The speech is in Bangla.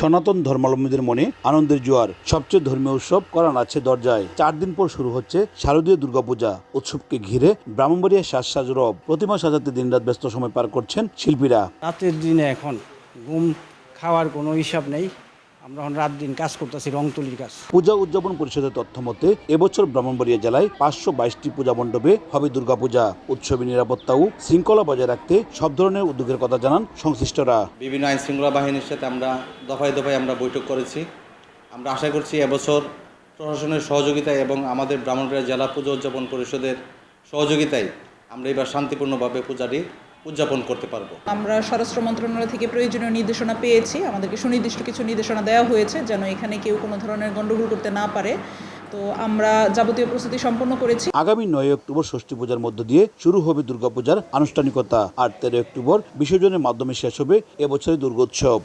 সনাতন ধর্মাবলম্বীদের মনে আনন্দের জোয়ার। সবচেয়ে ধর্মীয় উৎসব করান আছে দরজায়। 4 দিন পর শুরু হচ্ছে শারদীয় দুর্গাপূজা। উৎসবকে ঘিরে ব্রাহ্মণবাড়িয়া সাজ রব। প্রতিমা সাজাতে দিনরাত ব্যস্ত সময় পার করছেন শিল্পীরা। রাতের দিনে এখন ঘুম খাওয়ার কোনো হিসাব নেই। আমরা এখন রাত দিন কাজ করতেছি, রং তুলির কাজ। পূজা উদযাপন পরিষদের তথ্য মতে এবছর ব্রাহ্মণবাড়িয়া জেলায় 522টি পূজা মণ্ডপে হবে দুর্গাপূজা। উৎসবে নিরাপত্তা ও শৃঙ্খলা বজায় রাখতে সব ধরনের উদ্যোগের কথা জানান সংশ্লিষ্টরা। বিভিন্ন আইন শৃঙ্খলা বাহিনীর সাথে আমরা দফায় দফায় বৈঠক করেছি। আমরা আশা করছি এবছর প্রশাসনের সহযোগিতায় এবং আমাদের ব্রাহ্মণবাড়িয়া জেলা পূজা উদযাপন পরিষদের সহযোগিতায় আমরা এবার শান্তিপূর্ণভাবে পূজাটি উদযাপন করতে পারবো। আমরা স্বরাষ্ট্র মন্ত্রণালয় থেকে প্রয়োজনীয় নির্দেশনা পেয়েছি। আমাদেরকে সুনির্দিষ্ট কিছু নির্দেশনা দেওয়া হয়েছে যেন এখানে কেউ কোনো ধরনের গণ্ডগোল করতে না পারে। তো আমরা যাবতীয় প্রস্তুতি সম্পন্ন করেছি। আগামী 9 অক্টোবর ষষ্ঠী পূজার মধ্য দিয়ে শুরু হবে দুর্গাপূজার আনুষ্ঠানিকতা। আর 13 অক্টোবর বিসর্জনের মাধ্যমে শেষ হবে এবছরের দুর্গোৎসব।